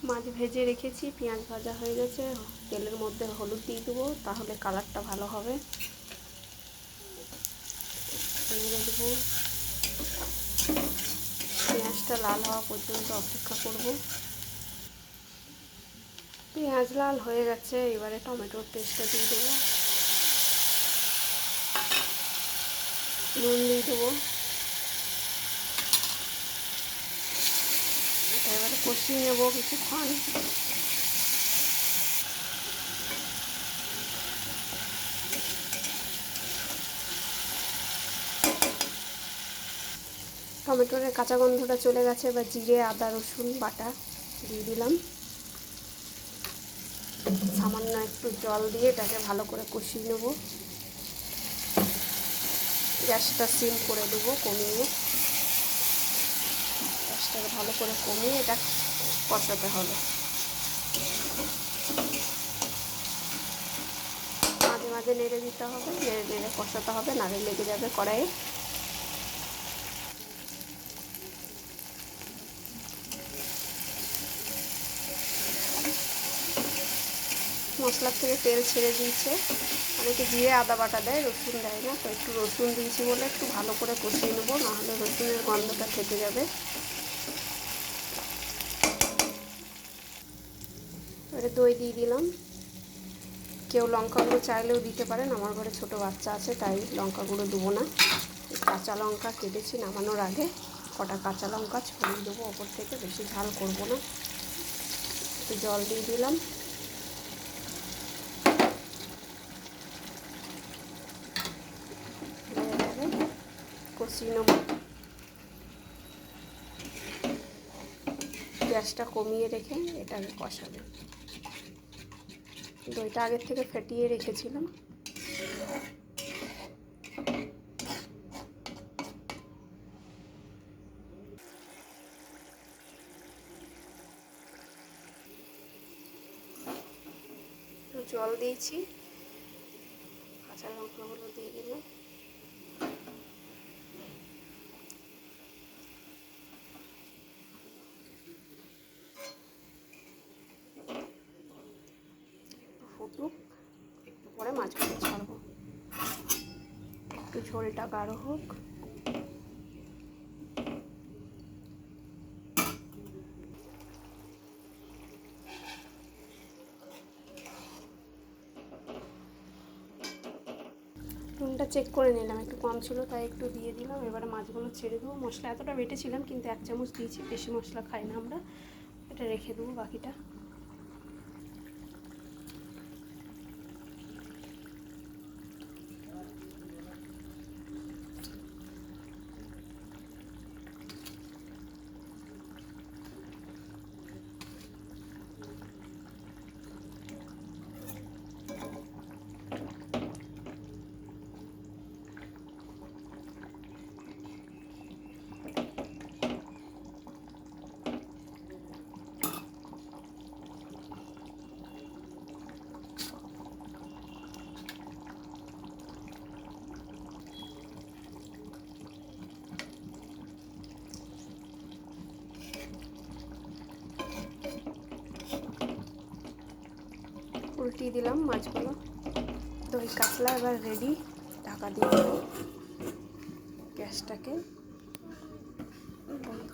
মাছ ভেজে রেখেছি, পেঁয়াজ ভাজা হয়ে গেছে। তেলের মধ্যে হলুদ দিয়ে দেবো, তাহলে কালারটা ভালো হবে। নেড়ে দেবো, পেঁয়াজটা লাল হওয়া পর্যন্ত অপেক্ষা করব। পেঁয়াজ লাল হয়ে গেছে, এবারে টমেটোর পেস্টটা দিয়ে দেবো, নুন দিয়ে দেবো। এবারে কষিয়ে নেবো কিছুক্ষণ। টমেটোর কাঁচা গন্ধটা চলে গেছে, এবার জিরে আদা রসুন বাটা দিয়ে দিলাম। সামান্য একটু জল দিয়ে এটাকে ভালো করে কষিয়ে নেব। গ্যাসটা সিম করে দেবো, কমিয়ে। গ্যাসটাকে ভালো করে কমিয়ে এটা কষাতে হবে। মাঝে মাঝে নেড়ে দিতে হবে, নেড়ে নেড়ে কষাতে হবে, নাড়ে লেগে যাবে কড়াইয়ে। মশলার থেকে তেল ছেড়ে দিয়েছে। অনেকে জিরে আদা বাটা দেয়, রসুন দেয় না, তো একটু রসুন দিয়েছি বলে একটু ভালো করে কষিয়ে নেবো, নাহলে রসুনের গন্ধটা থেকে যাবে। এবারে দই দিয়ে দিলাম। কেউ লঙ্কা গুঁড়ো চাইলেও দিতে পারেন, আমার ঘরে ছোট বাচ্চা আছে তাই লঙ্কা গুঁড়ো দেবো না। কাঁচা লঙ্কা কেটেছি নামানোর আগে, কটা কাঁচা লঙ্কা ছড়িয়ে দেবো ওপর থেকে, বেশি ঝাল করব না। একটু জল দিয়ে দিলাম। কষিয়ে নেব। গ্যাসটা কমিয়ে রেখে এটাকে কষাবে। দইটা আগের থেকে ফেটিয়ে রেখেছিলাম। একটু জল দিয়েছি, কাঁচা লঙ্কাগুলো দিয়ে দিলাম। ফুটুক, একটু পরে মাছগুলো ছাড়বো, একটু ঝোলটা গাঢ় হোক। নুনটা চেক করে নিলাম, একটু কম ছিল তাই একটু দিয়ে দিলাম। এবারে মাছগুলো ছেড়ে দেবো। মশলা এতটা বেটেছিলাম কিন্তু 1 চামচ দিয়েছি, বেশি মশলা খাই না আমরা। এটা রেখে দেবো বাকিটা। উল্টিয়ে দিলাম মাছগুলো। দই কাতলা এবার রেডি। ঢাকা দিয়ে দেবো, গ্যাসটাকে বন্ধ।